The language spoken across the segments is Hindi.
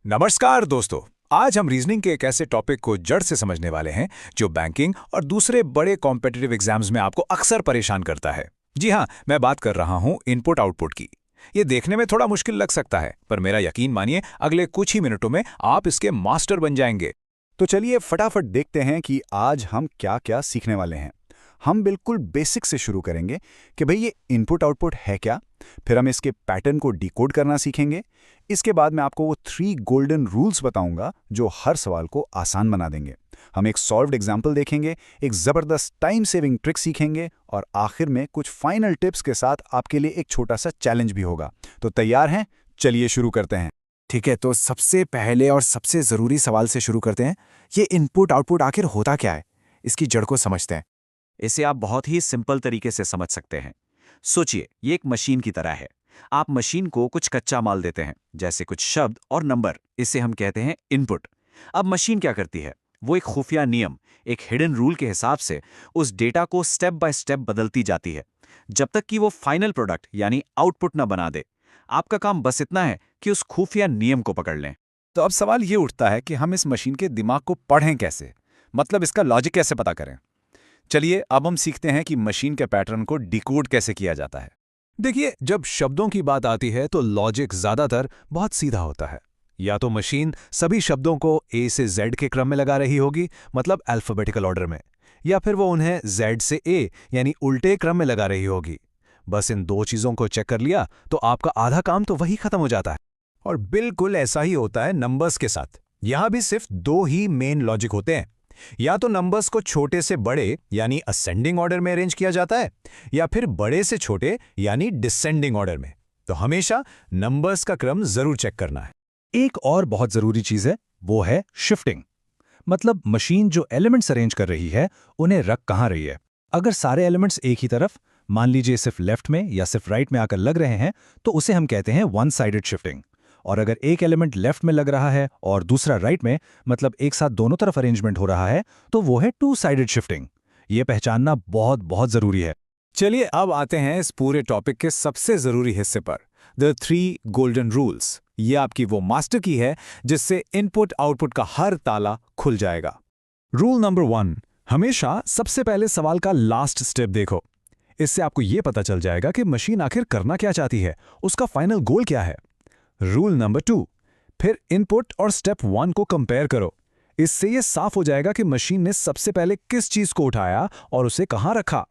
नमस्कार दोस्तों। आज हम रीजनिंग के एक ऐसे टॉपिक को जड़ से समझने वाले हैं जो बैंकिंग और दूसरे बड़े कॉम्पिटिटिव एग्जाम्स में आपको अक्सर परेशान करता है। जी हाँ, मैं बात कर रहा हूं इनपुट आउटपुट की। ये देखने में थोड़ा मुश्किल लग सकता है, पर मेरा यकीन मानिए, अगले कुछ ही मिनटों में आप इसके मास्टर बन जाएंगे। तो चलिए फटाफट देखते हैं कि आज हम क्या क्या सीखने वाले हैं। हम बिल्कुल बेसिक से शुरू करेंगे कि भाई ये इनपुट आउटपुट है क्या। फिर हम इसके पैटर्न को डिकोड करना सीखेंगे। इसके बाद मैं आपको वो 3 गोल्डन रूल्स बताऊंगा जो हर सवाल को आसान बना देंगे। हम एक सॉल्व्ड एग्जाम्पल देखेंगे, एक ज़बरदस्त टाइम सेविंग ट्रिक सीखेंगे और आखिर में कुछ फाइनल टिप्स के साथ आपके लिए एक छोटा सा चैलेंज भी होगा। तो तैयार हैं? चलिए शुरू करते हैं। ठीक है, तो सबसे पहले और सबसे ज़रूरी सवाल से शुरू करते हैं। ये इनपुट आउटपुट आखिर होता क्या है, इसकी जड़ को समझते हैं। इसे आप बहुत ही सिंपल तरीके से समझ सकते हैं। सोचिए, ये एक मशीन की तरह है। आप मशीन को कुछ कच्चा माल देते हैं, जैसे कुछ शब्द और नंबर। इसे हम कहते हैं इनपुट। अब मशीन क्या करती है? वो एक खुफिया नियम, एक हिडन रूल के हिसाब से उस डेटा को स्टेप बाय स्टेप बदलती जाती है, जब तक कि वो फाइनल प्रोडक्ट यानी आउटपुट ना बना दे। आपका काम बस इतना है कि उस खुफिया नियम को पकड़ लें। तो अब सवाल ये उठता है कि हम इस मशीन के दिमाग को पढ़ें कैसे, मतलब इसका लॉजिक कैसे पता करें। चलिए अब हम सीखते हैं कि मशीन के पैटर्न को डिकोड कैसे किया जाता है। देखिए, जब शब्दों की बात आती है तो लॉजिक ज्यादातर बहुत सीधा होता है। या तो मशीन सभी शब्दों को ए से जेड के क्रम में लगा रही होगी, मतलब अल्फाबेटिकल ऑर्डर में, या फिर वो उन्हें जेड से ए यानी उल्टे क्रम में लगा रही होगी। बस इन दो चीजों को चेक कर लिया तो आपका आधा काम तो वही खत्म हो जाता है। और बिल्कुल ऐसा ही होता है नंबर्स के साथ। यहां भी सिर्फ 2 ही मेन लॉजिक होते हैं। या तो नंबर्स को छोटे से बड़े यानी असेंडिंग ऑर्डर में अरेंज किया जाता है, या फिर बड़े से छोटे यानी डिसेंडिंग ऑर्डर में। तो हमेशा नंबर्स का क्रम जरूर चेक करना है। एक और बहुत जरूरी चीज है, वो है शिफ्टिंग। मतलब मशीन जो एलिमेंट्स अरेंज कर रही है उन्हें रख कहां रही है। अगर सारे एलिमेंट्स एक ही तरफ, मान लीजिए सिर्फ लेफ्ट में या सिर्फ राइट में आकर लग रहे हैं, तो उसे हम कहते हैं वन साइडेड शिफ्टिंग। और अगर एक एलिमेंट लेफ्ट में लग रहा है और दूसरा राइट में, मतलब एक साथ दोनों तरफ अरेंजमेंट हो रहा है, तो वो है टू साइडेड शिफ्टिंग। ये पहचानना बहुत बहुत जरूरी है। चलिए अब आते हैं इस पूरे टॉपिक के सबसे जरूरी हिस्से पर, द 3 गोल्डन रूल्स। ये आपकी वो मास्टर की है जिससे इनपुट आउटपुट का हर ताला खुल जाएगा। रूल नंबर 1, हमेशा सबसे पहले सवाल का लास्ट स्टेप देखो। इससे आपको ये पता चल जाएगा कि मशीन आखिर करना क्या चाहती है, उसका फाइनल गोल क्या है। रूल नंबर 2, फिर इनपुट और स्टेप 1 को कंपेयर करो। इससे यह साफ हो जाएगा कि मशीन ने सबसे पहले किस चीज को उठाया और उसे कहां रखा।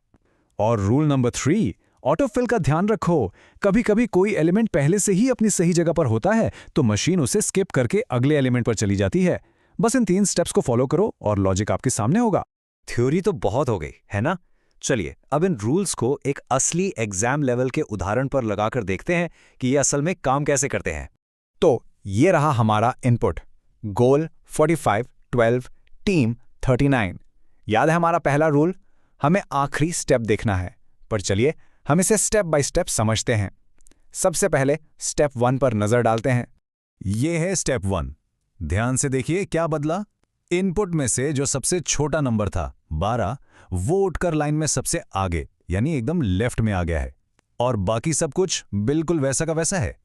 और रूल नंबर 3, ऑटोफिल का ध्यान रखो। कभी कभी कोई एलिमेंट पहले से ही अपनी सही जगह पर होता है, तो मशीन उसे स्किप करके अगले एलिमेंट पर चली जाती है। बस इन 3 स्टेप्स को फॉलो करो और लॉजिक आपके सामने होगा। थ्योरी तो बहुत हो गई है ना। चलिए अब इन रूल्स को एक असली एग्जाम लेवल के उदाहरण पर लगाकर देखते हैं कि ये असल में काम कैसे करते हैं। तो ये रहा हमारा इनपुट, गोल 45, 12, टीम 39। याद है हमारा पहला रूल, हमें आखिरी स्टेप देखना है। पर चलिए हम इसे स्टेप बाय स्टेप समझते हैं। सबसे पहले स्टेप 1 पर नजर डालते हैं। ये है स्टेप 1। ध्यान से देखिए क्या बदला। इनपुट में से जो सबसे छोटा नंबर था 12, वो उठकर लाइन में सबसे आगे यानी एकदम लेफ्ट में आ गया है, और बाकी सब कुछ बिल्कुल वैसा का वैसा है।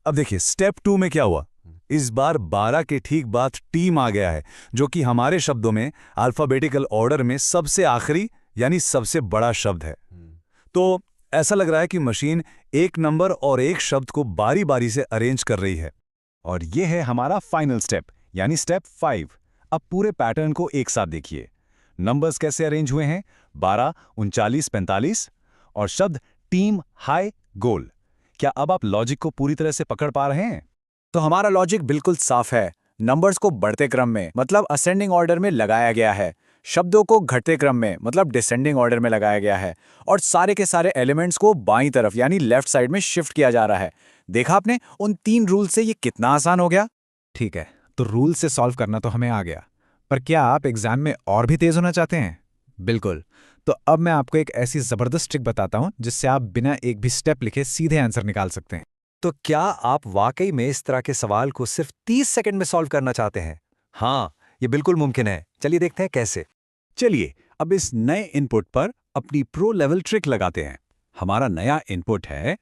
अब देखिए स्टेप 2 में क्या हुआ। इस बार 12 के ठीक बाद टीम आ गया है, जो कि हमारे शब्दों में अल्फाबेटिकल ऑर्डर में सबसे आखिरी यानी सबसे बड़ा शब्द है। तो ऐसा लग रहा है कि मशीन एक नंबर और एक शब्द को बारी बारी से अरेंज कर रही है। और यह है हमारा फाइनल स्टेप यानी स्टेप 5। अब पूरे पैटर्न को एक साथ देखिए। नंबर्स कैसे अरेंज हुए हैं, 12, 39, 45, और शब्द टीम, हाई, गोल। क्या अब आप लॉजिक को पूरी तरह से पकड़ पा रहे हैं? तो हमारा लॉजिक बिल्कुल साफ है। नंबर्स को बढ़ते क्रम में, मतलब असेंडिंग ऑर्डर में लगाया गया है। शब्दों को घटते क्रम में, मतलब डिसेंडिंग ऑर्डर में लगाया गया है। और सारे के सारे एलिमेंट्स को बाईं तरफ यानी लेफ्ट साइड में शिफ्ट किया जा रहा है। देखा आपने, उन 3 रूल से ये कितना आसान हो गया। ठीक है, तो रूल से सॉल्व करना तो हमें आ गया, पर क्या आप एग्जाम में और भी तेज होना चाहते हैं? बिल्कुल। तो अब मैं आपको एक ऐसी जबरदस्त ट्रिक बताता हूं जिससे आप बिना एक भी स्टेप लिखे सीधे आंसर निकाल सकते हैं। तो क्या आप वाकई में इस तरह के सवाल को सिर्फ 30 सेकंड में सॉल्व करना चाहते हैं? हाँ, ये बिल्कुल मुमकिन है। चलिए देखते हैं कैसे। चलिए अब इस नए इनपुट पर अपनी प्रो लेवल ट्रिक लगाते हैं। हमारा नया इनपुट है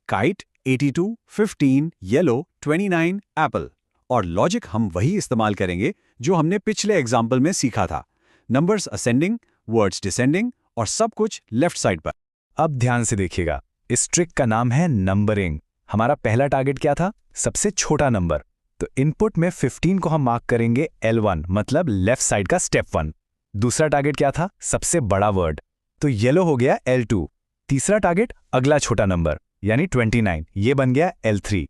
काइट 82, 15, येलो 29, एप्पल। और लॉजिक हम वही इस्तेमाल करेंगे जो हमने पिछले एग्जाम्पल में सीखा था। नंबर्स असेंडिंग, वर्ड्स डिसेंडिंग और सब कुछ लेफ्ट साइड पर। अब ध्यान से देखिएगा, इस ट्रिक का नाम है नंबरिंग। हमारा पहला टारगेट क्या था? सबसे छोटा नंबर। तो इनपुट में 15 को हम मार्क करेंगे L1, मतलब लेफ्ट साइड का स्टेप 1। दूसरा टारगेट क्या था? सबसे बड़ा वर्ड, तो येलो हो गया L2। तीसरा टारगेट अगला छोटा नंबर यानी 29, ये बन गया L3।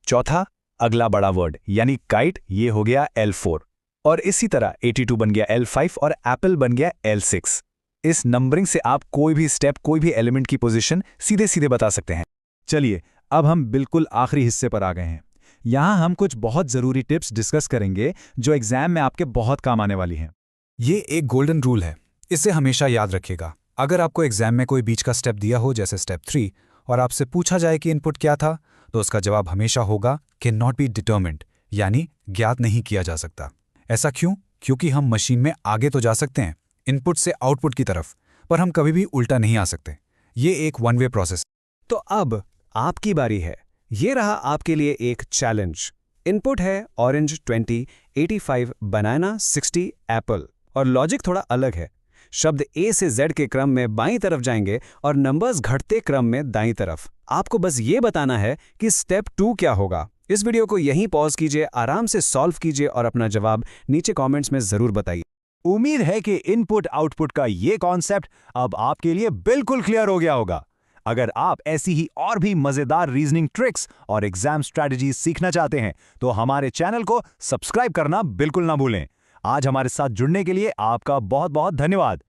चौथा अगला बड़ा वर्ड यानी काइट, ये हो गया L4। और इसी तरह 82 बन गया L5 और एप्पल बन गया L6। इस नंबरिंग से आप कोई भी स्टेप, कोई भी एलिमेंट की पोजीशन सीधे सीधे बता सकते हैं। चलिए, अब हम बिल्कुल आखिरी हिस्से पर आ गए हैं। यहाँ हम कुछ बहुत ज़रूरी टिप्स डिस्कस करेंगे जो एग्जाम में आपके बहुत काम आने वाली हैं। ये एक गोल्डन रूल है, इसे हमेशा याद रखिएगा। अगर आपको एग्जाम में कोई बीच का स्टेप दिया हो, जैसे स्टेप 3, और आपसे पूछा जाए कि इनपुट क्या था, तो उसका जवाब हमेशा होगा कि नॉट बी डिटर्मिन्ड, यानी ज्ञात नहीं किया जा सकता। ऐसा क्यों? क्योंकि हम मशीन में आगे तो जा सकते हैं, इनपुट से आउटपुट की तरफ, पर हम कभी भी उल्टा नहीं आ सकते। ये एक वन वे प्रोसेस। तो अब आपकी बारी है। ये रहा आपके लिए एक चैलेंज। इनपुट है ऑरेंज 20, 85, बनाना 60, एप्पल। और लॉजिक थोड़ा अलग है। शब्द ए से जेड के क्रम में बाईं तरफ जाएंगे और नंबर्स घटते क्रम में दाईं तरफ। आपको बस ये बताना है कि स्टेप 2 क्या होगा। इस वीडियो को यहीं पॉज कीजिए, आराम से सॉल्व कीजिए और अपना जवाब नीचे कमेंट्स में जरूर बताइए। उम्मीद है कि इनपुट आउटपुट का ये कॉन्सेप्ट अब आपके लिए बिल्कुल क्लियर हो गया होगा। अगर आप ऐसी ही और भी मजेदार रीजनिंग ट्रिक्स और एग्जाम स्ट्रैटेजीज सीखना चाहते हैं तो हमारे चैनल को सब्सक्राइब करना बिल्कुल ना भूलें। आज हमारे साथ जुड़ने के लिए आपका बहुत बहुत धन्यवाद।